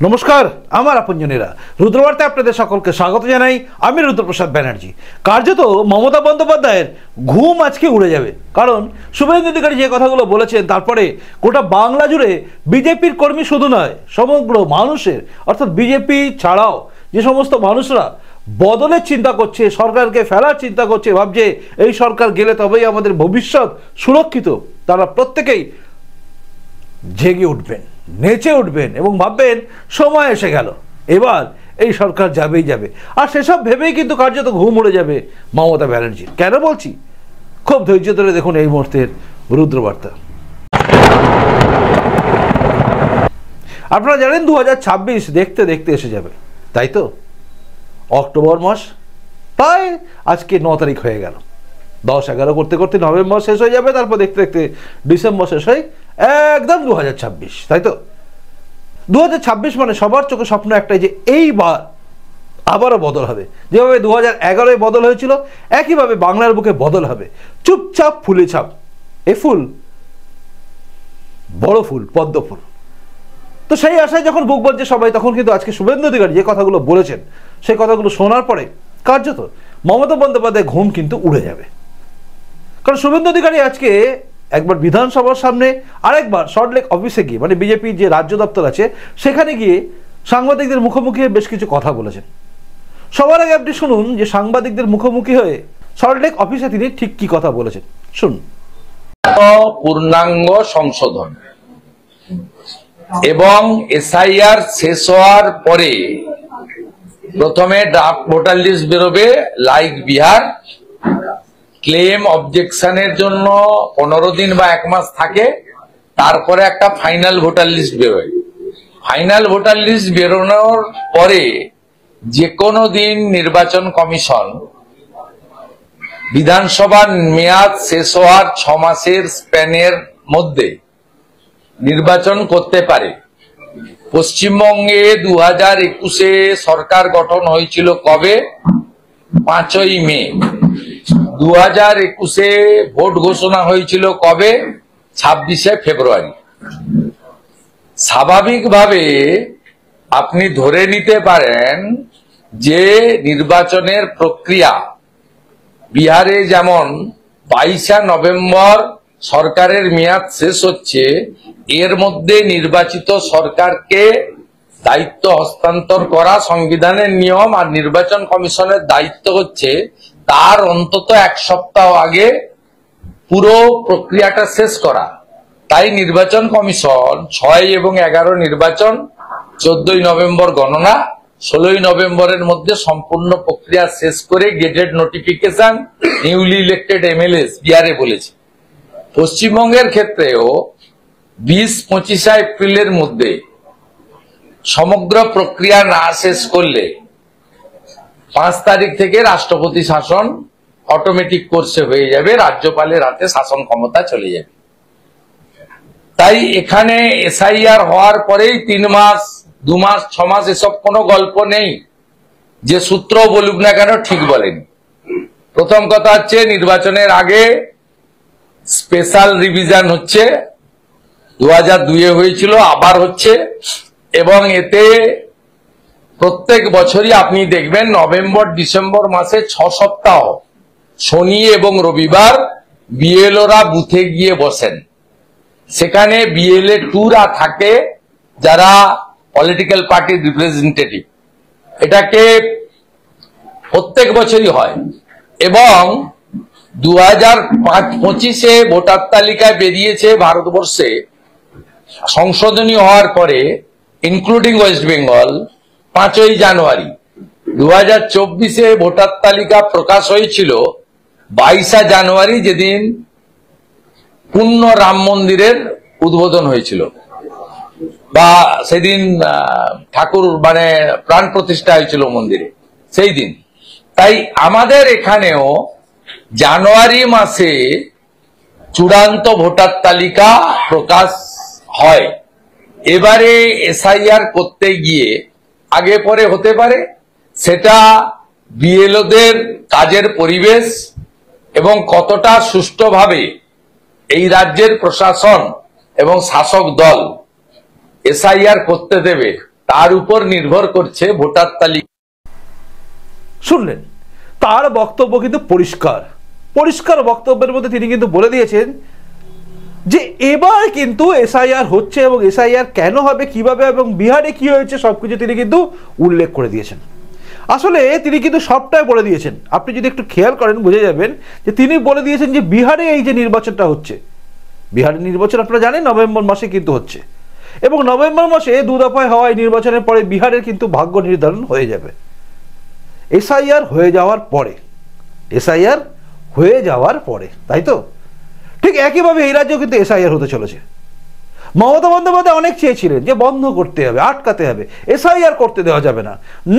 নমস্কার আমার আপনজনেরা, রুদ্রবার্তায় আপনাদের সকলকে স্বাগত জানাই। আমি রুদ্রপ্রসাদ ব্যানার্জি। কার্যত মমতা বন্দ্যোপাধ্যায়ের ঘুম আজকে উড়ে যাবে, কারণ শুভেন্দু অধিকারী যে কথাগুলো বলেছেন তারপরে গোটা বাংলা জুড়ে বিজেপির কর্মী শুধু নয়, সমগ্র মানুষের অর্থাৎ বিজেপি ছাড়াও যে সমস্ত মানুষরা বদলের চিন্তা করছে, সরকারকে ফেলার চিন্তা করছে, ভাবছে এই সরকার গেলে তবেই আমাদের ভবিষ্যৎ সুরক্ষিত, তারা প্রত্যেকেই জেগে উঠবেন, নেচে উঠবেন এবং ভাববেন সময় এসে গেল, এবার এই সরকার যাবেই যাবে। আর সেসব ভেবেই কিন্তু কার্যত ঘুম উড়ে যাবে মমতা ব্যানার্জি। কেন বলছি, খুব ধৈর্য ধরে দেখুন এই মুহূর্তের রুদ্রবার্তা। আপনারা জানেন 2026 দেখতে দেখতে এসে যাবে, তাই তো? অক্টোবর মাস প্রায় আজকে 9 তারিখ হয়ে গেল, 10-11 করতে করতে নভেম্বর শেষ হয়ে যাবে, তারপর দেখতে দেখতে ডিসেম্বর শেষ হয়, একদম 2026, তাই তো? 2026 মানে সবার চোখে স্বপ্ন একটাই, যে এইবার আবারও বদল হবে। যেভাবে 2011 বদল হয়েছিল, একইভাবে বাংলার বুকে বদল হবে। চুপচাপ ফুলে ছাপ, এ ফুল বড় ফুল, পদ্ম ফুল। তো সেই আশায় যখন বুক বাজছে সবাই, তখন কিন্তু আজকে শুভেন্দু অধিকারী যে কথাগুলো বলেছেন, সেই কথাগুলো শোনার পরে কার্যত মমতা বন্দ্যোপাধ্যায় ঘুম কিন্তু উড়ে যাবে। কারণ শুভেন্দু অধিকারী আজকে একবার বিধানসভার সামনে, আরেকবার সল্টলেক অফিসে গিয়ে, মানে বিজেপির যে রাজ্য দপ্তর আছে সেখানে গিয়ে সাংবাদিকদের মুখোমুখি বেশ কিছু কথা বলেছেন। সবার আগে আপনি শুনুন যে সাংবাদিকদের মুখোমুখি হয়ে সল্টলেক অফিসে তিনি ঠিক কি কথা বলেছেন, শুনুন। পূর্ণাঙ্গ সংশোধন এবং এসআইআর শেষ হওয়ার পরে প্রথমে ড্রাফট ভোটার লিস্ট বেরোবে, লাইক বিহার। ক্লেম অবজেকশনের জন্য 15 দিন বা 1 মাস থাকে, তারপরে একটা ফাইনাল ভোটার লিস্ট বেরোয়। ফাইনাল ভোটার লিস্ট বেরোনোর পরে যে কোনো দিন নির্বাচন কমিশন বিধানসভার মেয়াদ শেষ হওয়ার 6 মাসের স্প্যানের মধ্যে নির্বাচন করতে পারে। পশ্চিমবঙ্গে 2021-এ সরকার গঠন হয়েছিল কবে? 5ই মে। 2021-এ ভোট ঘোষণা হয়েছিল কবে? 26শে ফেব্রুয়ারি। স্বাভাবিকভাবে আপনি ধরে নিতে পারেন যে নির্বাচনের প্রক্রিয়া বিহারে যেমন 22শে নভেম্বর সরকারের মেয়াদ শেষ হচ্ছে, এর মধ্যে নির্বাচিত সরকারকে দায়িত্ব হস্তান্তর করা সংবিধানের নিয়ম, আর নির্বাচন কমিশনের দায়িত্ব হচ্ছে তার অন্তত 1 সপ্তাহ আগে পুরো প্রক্রিয়াটা শেষ করা। তাই নির্বাচন কমিশন 6 এবং 11 নির্বাচন, 14ই নভেম্বর গণনা, 16ই নভেম্বরের মধ্যে সম্পূর্ণ প্রক্রিয়া শেষ করে gazette notification newly elected MLAs বিহারে বলেছে। পশ্চিমবঙ্গের ক্ষেত্রেও 20-25 এপ্রিলের মধ্যে সমগ্র প্রক্রিয়া না শেষ করলে 5 তারিখ থেকে রাষ্ট্রপতি শাসন অটোমেটিক কোর্সে হয়ে যাবে, রাজ্যপালের হাতে শাসন ক্ষমতা চলে যাবে। তাই এখানে এসআইআর হওয়ার পরেই 3 মাস, 2 মাস, 6 মাস এসব কোনো গল্প নেই। যে সূত্র বলুক না কেন ঠিক বলেন। প্রথম কথা হচ্ছে, নির্বাচনের আগে স্পেশাল রিভিশন হচ্ছে, 2002-এ হয়েছিল, আবার হচ্ছে, এবং এতে প্রত্যেক বছরই আপনি দেখবেন নভেম্বর ডিসেম্বর মাসে 6 সপ্তাহ শনি এবং রবিবার বিএলওরা বুথে গিয়ে বসেন। সেখানে বিএলএ টুরা থাকে যারা পলিটিক্যাল পার্টির রিপ্রেজেন্টেটিভ। এটাকে প্রত্যেক বছরই হয় এবং 2025-এ ভোটার তালিকায় বেরিয়েছে ভারতবর্ষে সংশোধনী হওয়ার পরে, ইনক্লুডিং ওয়েস্ট বেঙ্গল, 5ই জানুয়ারি। 2024-এ ভোটার তালিকা প্রকাশ হয়েছিল 22শে জানুয়ারি, যেদিন পূর্ণ রাম মন্দিরের উদ্বোধন হয়েছিল, বা সেদিন ঠাকুর মানে প্রাণ প্রতিষ্ঠা হয়েছিল মন্দিরে সেই দিন। তাই আমাদের এখানেও জানুয়ারি মাসে চূড়ান্ত ভোটার তালিকা প্রকাশ হয়। এবারে এসআইআর করতে গিয়ে আগে পরে হতে পারে, সেটা বিএলওদের কাজের পরিবেশ এবং কতটা সুষ্ঠুভাবে এই রাজ্যের প্রশাসন এবং শাসক দল এসআইআর করতে দেবে তার উপর নির্ভর করছে ভোটার তালিকা। শুনলেন, তার বক্তব্য কিন্তু পরিষ্কার পরিষ্কার বক্তব্যের মধ্যে তিনি কিন্তু বলে দিয়েছেন যে এবার কিন্তু এসআইআর হচ্ছে এবং এসআইআর কেন হবে, কিভাবে এবং বিহারে কি হয়েছে সবকিছু তিনি কিন্তু উল্লেখ করে দিয়েছেন। আসলে তিনি কিন্তু সবটাই বলে দিয়েছেন। আপনি যদি একটু খেয়াল করেন বুঝে যাবেন যে তিনি বলে দিয়েছেন যে বিহারে এই যে নির্বাচনটা হচ্ছে, বিহারের নির্বাচন আপনারা জানেন নভেম্বর মাসে কিন্তু হচ্ছে, এবং নভেম্বর মাসে 2 দফায় হওয়া এই নির্বাচনের পরে বিহারের কিন্তু ভাগ্য নির্ধারণ হয়ে যাবে এসআইআর হয়ে যাওয়ার পরে। এসআইআর হয়ে যাওয়ার পরে, তাই তো? ঠিক একইভাবে এই রাজ্যেও কিন্তু এসআইআর হতে চলেছে। মমতা বন্দ্যোপাধ্যায় অনেক চেয়েছিলেন যে বন্ধ করতে হবে, আটকাতে হবে, এসআইআর করতে দেওয়া যাবে না,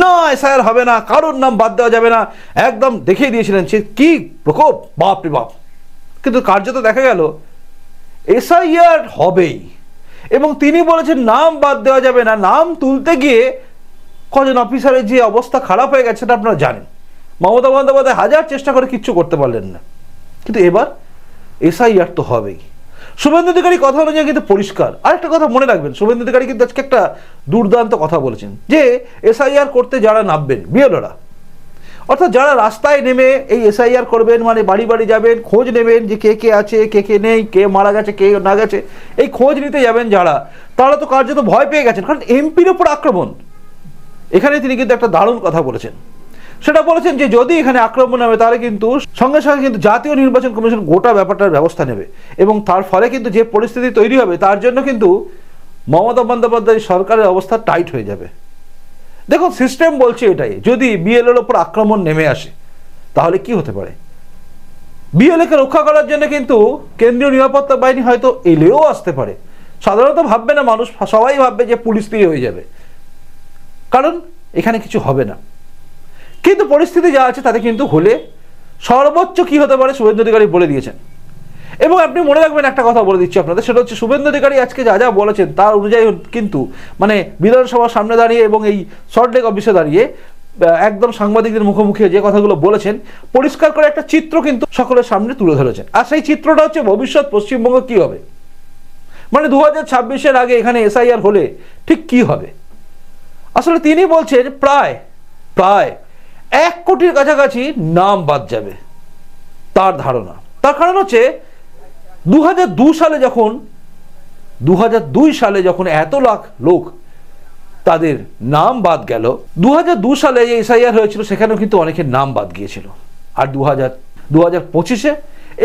না এসআইআর হবে না, কারোর নাম বাদ দেওয়া যাবে না, একদম দেখিয়ে দিয়েছিলেন সে কি প্রকোপ, বাপ রে বাপ। কিন্তু কার্যত দেখা গেল এসআইআর হবেই, এবং তিনি বলেছেন নাম বাদ দেওয়া যাবে না। নাম তুলতে গিয়ে কজন অফিসারের যে অবস্থা খারাপ হয়ে গেছে সেটা আপনারা জানেন। মমতা বন্দ্যোপাধ্যায় হাজার চেষ্টা করে কিচ্ছু করতে পারলেন না, কিন্তু এবার এসআইআর তো হবেই। শুভেন্দু অধিকারী কথা অনুযায়ী কিন্তু পরিষ্কার। আরেকটা কথা মনে রাখবেন, শুভেন্দু অধিকারী কিন্তু আজকে একটা দুর্দান্ত কথা বলেছেন যে এসআইআর করতে যারা নামবেন বিএলওরা, অর্থাৎ যারা রাস্তায় নেমে এই এসআইআর করবেন, মানে বাড়ি বাড়ি যাবেন, খোঁজ নেবেন যে কে কে আছে, কে কে নেই, কে মারা গেছে, কে না গেছে, এই খোঁজ নিতে যাবেন যারা, তারা তো কার্যত ভয় পেয়ে গেছেন, কারণ এমপির ওপর আক্রমণ। এখানে তিনি কিন্তু একটা দারুণ কথা বলেছেন, সেটা বলেছেন যে যদি এখানে আক্রমণ হবে তাহলে কিন্তু সঙ্গে সঙ্গে কিন্তু জাতীয় নির্বাচন কমিশন গোটা ব্যাপারটার ব্যবস্থা নেবে, এবং তার ফলে কিন্তু যে পরিস্থিতি তৈরি হবে তার জন্য কিন্তু মমতা বন্দ্যোপাধ্যায় সরকারের অবস্থা টাইট হয়ে যাবে। দেখুন, সিস্টেম বলছে এটাই, যদি বিএলওর ওপর আক্রমণ নেমে আসে তাহলে কি হতে পারে। বিএলওকে রক্ষা করার জন্য কিন্তু কেন্দ্রীয় নিরাপত্তা বাহিনী হয়তো এলেও আসতে পারে। সাধারণত ভাববে না মানুষ, সবাই ভাববে যে পুলিশ দিয়ে হয়ে যাবে, কারণ এখানে কিছু হবে না। কিন্তু পরিস্থিতি যা আছে তাতে কিন্তু হলে সর্বোচ্চ কি হতে পারে শুভেন্দু অধিকারী বলে দিয়েছেন। এবং আপনি মনে রাখবেন একটা কথা বলে দিচ্ছি আপনাদের, সেটা হচ্ছে শুভেন্দু অধিকারী আজকে যা যা বলেছেন তার অনুযায়ী কিন্তু মানে বিধানসভার সামনে দাঁড়িয়ে এবং এই সল্টলেক অফিসে দাঁড়িয়ে একদম সাংবাদিকদের মুখোমুখি যে কথাগুলো বলেছেন, পরিষ্কার করে একটা চিত্র কিন্তু সকলের সামনে তুলে ধরেছেন। আর সেই চিত্রটা হচ্ছে ভবিষ্যৎ পশ্চিমবঙ্গ কি হবে, মানে 2026-এর আগে এখানে এসআইআর হলে ঠিক কি হবে। আসলে তিনি বলছেন প্রায় 1 কোটির কাছাকাছি নাম বাদ যাবে তার ধারণা। তার কারণ হচ্ছে 2002 সালে যখন এত লাখ লোক তাদের নাম বাদ গেল, 2002 সালে যে এসআইআর হয়েছিল সেখানেও কিন্তু অনেকের নাম বাদ গিয়েছিল। আর 2025-এ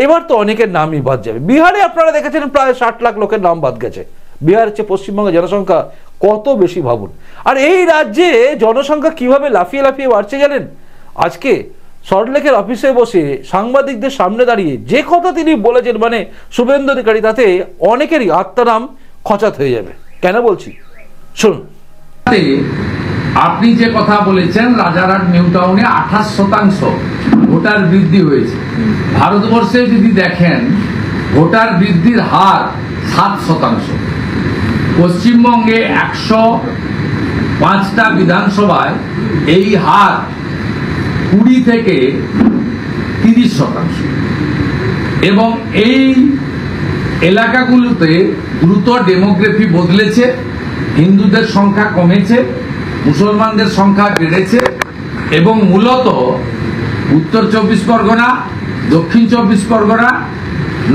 এবার তো অনেকের নামই বাদ যাবে। বিহারে আপনারা দেখেছেন প্রায় 60 লাখ লোকের নাম বাদ গেছে। বিহার হচ্ছে পশ্চিমবঙ্গের জনসংখ্যা কত বেশি ভাবুন। আর এই রাজ্যে জনসংখ্যা কিভাবে লাফিয়ে লাফিয়ে বাড়ছে জানেন? আজকে সল্টলেকের অফিসে বসে সাংবাদিকদের সামনে দাঁড়িয়ে যে কথা তিনি বলেছেন, মানে শুভেন্দু অধিকারী, তাতে অনেকেরই আত্মারাম খচাত হয়ে যাবে। কেন বলছি শুনুন। আপনি যে কথা বলেছেন, রাজারহাট নিউ টাউনে 28% ভোটার বৃদ্ধি হয়েছে। ভারতবর্ষে যদি দেখেন ভোটার বৃদ্ধির হার 7%। পশ্চিমবঙ্গে 105টা বিধানসভায় এই হার 20 থেকে 30%। এবং এই এলাকাগুলোতে দ্রুত ডেমোগ্রাফি বদলেছে, হিন্দুদের সংখ্যা কমেছে, মুসলমানদের সংখ্যা বেড়েছে, এবং মূলত উত্তর 24 পরগনা, দক্ষিণ 24 পরগনা,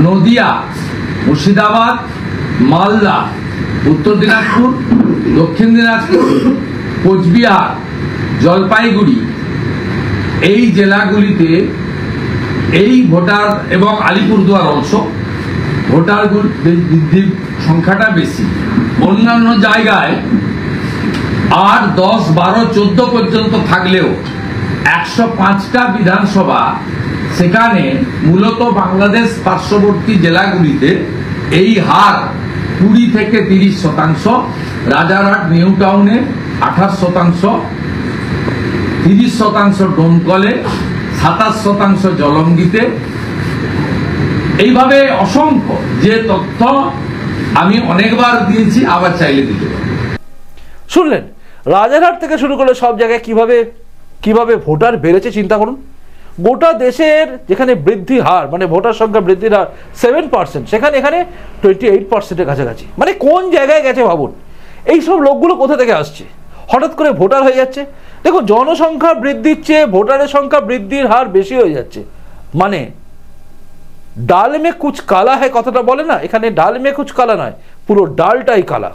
নদিয়া, মুর্শিদাবাদ, মালদা, উত্তর দিনাজপুর, দক্ষিণ দিনাজপুর, কোচবিহার, জলপাইগুড়ি, এই জেলাগুলিতে এই ভোটার, এবং আলিপুরদুয়ার অংশ, ভোটার বৃদ্ধির সংখ্যাটা বেশি। অন্যান্য জায়গায় 8, 10, 12, 14 পর্যন্ত থাকলেও 105টা বিধানসভা, সেখানে মূলত বাংলাদেশ পার্শ্ববর্তী জেলাগুলিতে এই হার 20 থেকে 30%। রাজারহাট নিউ টাউনে 28%, 30% ডোমকলে, 27% জলঙ্গিতে। এইভাবে অসংখ্য যে তথ্য আমি অনেকবার দিয়েছি, আবার চাইলে দিতে পারি। শুনলেন, রাজারহাট থেকে শুরু করে সব জায়গায় কিভাবে ভোটার বেড়েছে চিন্তা করুন। গোটা দেশের যেখানে বৃদ্ধি হার, মানে ভোটার সংখ্যা বৃদ্ধির হার 7%, সেখানে এখানে 28%-এর কাছাকাছি। মানে কোন জায়গায় গেছে ভাবুন। এইসব লোকগুলো কোথা থেকে আসছে? হঠাৎ করে ভোটার হয়ে যাচ্ছে। দেখো, জনসংখ্যা বৃদ্ধির চেয়ে ভোটারের সংখ্যা বৃদ্ধির হার বেশি হয়ে যাচ্ছে। মানে ডাল মে কুচ কালা হয় কথাটা বলে না, এখানে ডাল মে কুচ কালা নয়, পুরো ডালটাই কালা,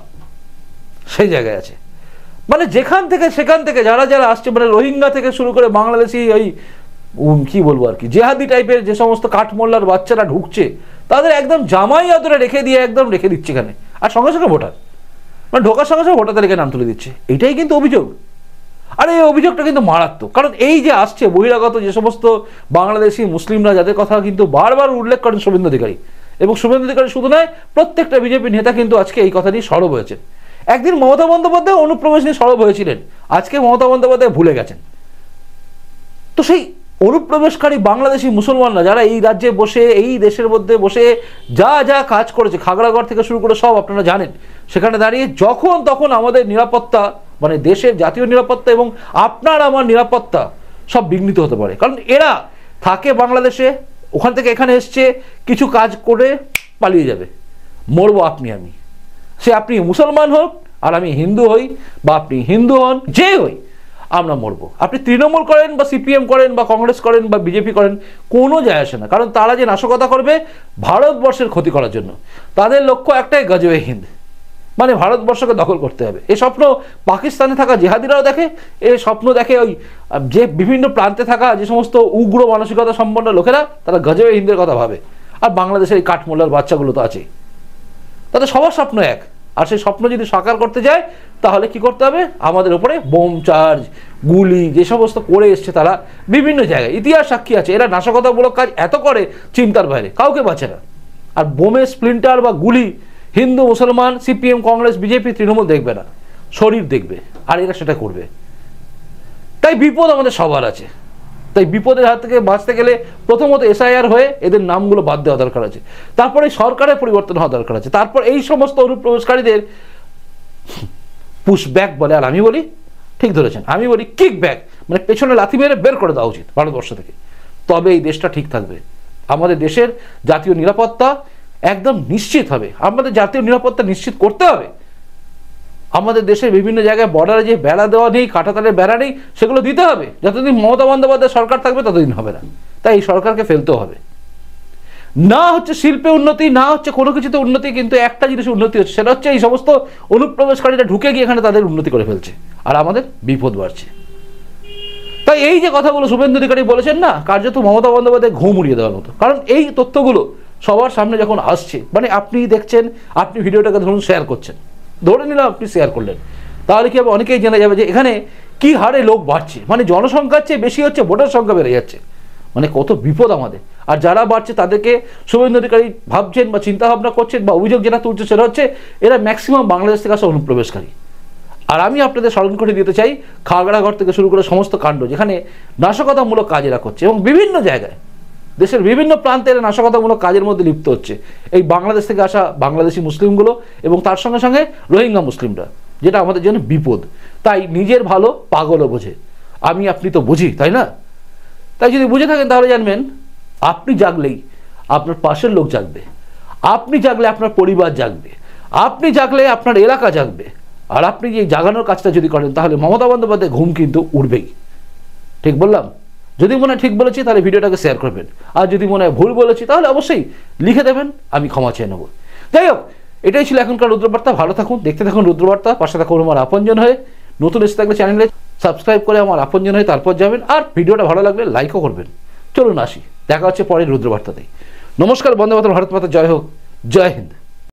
সেই জায়গায় আছে। মানে যেখান থেকে সেখান থেকে যারা যারা আসছে, মানে রোহিঙ্গা থেকে শুরু করে বাংলাদেশি ওই কি বলবো আর কি, জেহাদি টাইপের যে সমস্ত কাঠমোল্লার বাচ্চারা ঢুকছে, তাদের একদম জামাই আদরে রেখে দিয়ে একদম রেখে দিচ্ছে এখানে, আর সঙ্গে সঙ্গে ভোটার, মানে ঢোকার সঙ্গে সঙ্গে ভোটার তালিকায় নাম তুলে দিচ্ছে। এটাই কিন্তু অভিযোগ। আর এই অভিযোগটা কিন্তু মারাত্মক, কারণ এই যে আসছে বহিরাগত যে সমস্ত বাংলাদেশি মুসলিমরা, যাদের কথা কিন্তু বারবার উল্লেখ করেন শুভেন্দু অধিকারী, এবং শুভেন্দু অধিকারী শুধু নয়, প্রত্যেকটা বিজেপি নেতা কিন্তু আজকে এই কথা নিয়ে সরব হয়েছেন। একদিন মমতা বন্দ্যোপাধ্যায় অনুপ্রবেশ নিয়ে সরব হয়েছিলেন, আজকে মমতা বন্দ্যোপাধ্যায় ভুলে গেছেন। তো সেই অনুপ্রবেশকারী বাংলাদেশি মুসলমানরা যারা এই রাজ্যে বসে, এই দেশের মধ্যে বসে যা যা কাজ করেছে, খাগড়াগড় থেকে শুরু করে সব আপনারা জানেন, সেখানে দাঁড়িয়ে যখন তখন আমাদের নিরাপত্তা, মানে দেশের জাতীয় নিরাপত্তা এবং আপনার আমার নিরাপত্তা সব বিঘ্নিত হতে পারে। কারণ এরা থাকে বাংলাদেশে, ওখান থেকে এখানে এসছে, কিছু কাজ করে পালিয়ে যাবে, মরবো আপনি আমি, সে আপনি মুসলমান হোক আর আমি হিন্দু হই, বা আপনি হিন্দু হন, যে হই, আমরা মরবো। আপনি তৃণমূল করেন বা সিপিএম করেন বা কংগ্রেস করেন বা বিজেপি করেন, কোনো যায় আসে না। কারণ তারা যে নাশকতা করবে ভারতবর্ষের ক্ষতি করার জন্য, তাদের লক্ষ্য একটাই, গজওয়ে হিন্দ, মানে ভারতবর্ষকে দখল করতে হবে। এই স্বপ্ন পাকিস্তানে থাকা জেহাদিরাও দেখে, এই স্বপ্ন দেখে ওই যে বিভিন্ন প্রান্তে থাকা যে সমস্ত উগ্র মানসিকতা সম্পন্ন লোকেরা, তারা গজওয়ে হিন্দের কথা ভাবে। আর বাংলাদেশের এই কাঠমোল্লার বাচ্চাগুলো তো আছেই, তাদের সবার স্বপ্ন এক। আর সেই স্বপ্ন যদি সাকার করতে যায়, তাহলে কি করতে হবে? আমাদের উপরে বোম চার্জ, গুলি যে সমস্ত করে এসছে তারা বিভিন্ন জায়গায়, ইতিহাস সাক্ষী আছে। এরা নাশকতামূলক কাজ এত করে, চিন্তার বাইরে, কাউকে বাঁচে না। আর বোমের স্প্লিন্টার বা গুলি হিন্দু, মুসলমান, সিপিএম, কংগ্রেস, বিজেপি, তৃণমূল দেখবে না, শরীর দেখবে, আর এরা সেটা করবে। তাই বিপদ আমাদের সবার আছে। তাই বিপদের হাত থেকে বাঁচতে গেলে প্রথমত এসআইআর হয়ে এদের নামগুলো বাদ দেওয়া দরকার আছে, তারপরে সরকারের পরিবর্তন হওয়া দরকার আছে, তারপর এই সমস্ত অনুপ্রবেশকারীদের পুশ ব্যাক বলে, আর আমি বলি ঠিক ধরেছেন, আমি বলি কিক ব্যাক, মানে পেছনে লাথি মেরে বের করে দেওয়া উচিত ভারতবর্ষ থেকে। তবে এই দেশটা ঠিক থাকবে, আমাদের দেশের জাতীয় নিরাপত্তা একদম নিশ্চিত হবে। আমাদের জাতীয় নিরাপত্তা নিশ্চিত করতে হবে। আমাদের দেশের বিভিন্ন জায়গায় বর্ডারে যে বেড়া দেওয়া নেই, কাঁটাতারের বেড়া নেই, সেগুলো দিতে হবে। যতদিন মমতা বন্দ্যোপাধ্যায় সরকার থাকবে ততদিন হবে না। তাই এই সরকারকে ফেলতে হবে। না হচ্ছে শিল্পে উন্নতি, না হচ্ছে কোনো কিছুতে উন্নতি, কিন্তু একটা জিনিস উন্নতি হচ্ছে, সেটা হচ্ছে এই সমস্ত অনুপ্রবেশকারীরা ঢুকে গিয়ে এখানে তাদের উন্নতি করে ফেলছে, আর আমাদের বিপদ বাড়ছে। তাই এই যে কথাগুলো শুভেন্দু অধিকারী বলেছেন না, কার্যত মমতা বন্দ্যোপাধ্যায় ঘুম উড়িয়ে দেওয়ার মতো। কারণ এই তথ্যগুলো সবার সামনে যখন আসছে, মানে আপনি দেখছেন, আপনি ভিডিওটাকে ধরুন শেয়ার করছেন, ধরে নিলাম আপনি শেয়ার করলেন, তাহলে কি হবে? অনেকেই জেনে যাবে যে এখানে কি হারে লোক বাড়ছে, মানে জনসংখ্যার চেয়ে বেশি হচ্ছে, ভোটার সংখ্যা বেড়ে যাচ্ছে, মানে কত বিপদ আমাদের। আর যারা বাড়ছে তাদেরকে শুভেন্দু অধিকারী ভাবছেন বা চিন্তা ভাবনা করছেন বা অভিযোগ যেটা তুলছে, সেটা হচ্ছে এরা ম্যাক্সিমাম বাংলাদেশ থেকে আসা অনুপ্রবেশকারী। আর আমি আপনাদের স্মরণ করে দিতে চাই, খাগড়াগড় থেকে শুরু করে সমস্ত কাণ্ড যেখানে নাশকতামূলক কাজ এরা করছে, এবং বিভিন্ন জায়গায় দেশের বিভিন্ন প্রান্তে এরা নাশকতামূলক কাজের মধ্যে লিপ্ত হচ্ছে, এই বাংলাদেশ থেকে আসা বাংলাদেশি মুসলিমগুলো এবং তার সঙ্গে সঙ্গে রোহিঙ্গা মুসলিমরা, যেটা আমাদের জন্য বিপদ। তাই নিজের ভালো পাগলও বোঝে, আমি আপনি তো বুঝি, তাই না? তাই যদি বুঝে থাকেন তাহলে জানবেন, আপনি জাগলেই আপনার পাশের লোক জাগবে, আপনি জাগলে আপনার পরিবার জাগবে, আপনি জাগলে আপনার এলাকা জাগবে। আর আপনি যে জাগানোর কাজটা যদি করেন, তাহলে মমতা বন্দ্যোপাধ্যায় ঘুম কিন্তু উঠবেই। ঠিক বললাম? যদি মনে হয় ঠিক বলেছি তাহলে ভিডিওটাকে শেয়ার করবেন, আর যদি মনে হয় ভুল বলেছি তাহলে অবশ্যই লিখে দেবেন, আমি ক্ষমা চেয়ে নেব। যাই হোক, এটাই ছিল এখনকার রুদ্রবার্তা। ভালো থাকুন, দেখতে থাকুন রুদ্রবার্তা, পাশে থাকুন আমার আপনজন হয়ে। নতুন এসে থাকলে চ্যানেলে সাবস্ক্রাইব করে আমার আপনজন হয়ে তারপর যাবেন, আর ভিডিওটা ভালো লাগলে লাইকও করবেন। চলুন আসি, দেখা হচ্ছে পরের রুদ্রবার্তাতেই। নমস্কার, বন্দে মাতরম, ভারত মাতা জয় হোক, জয় হিন্দ।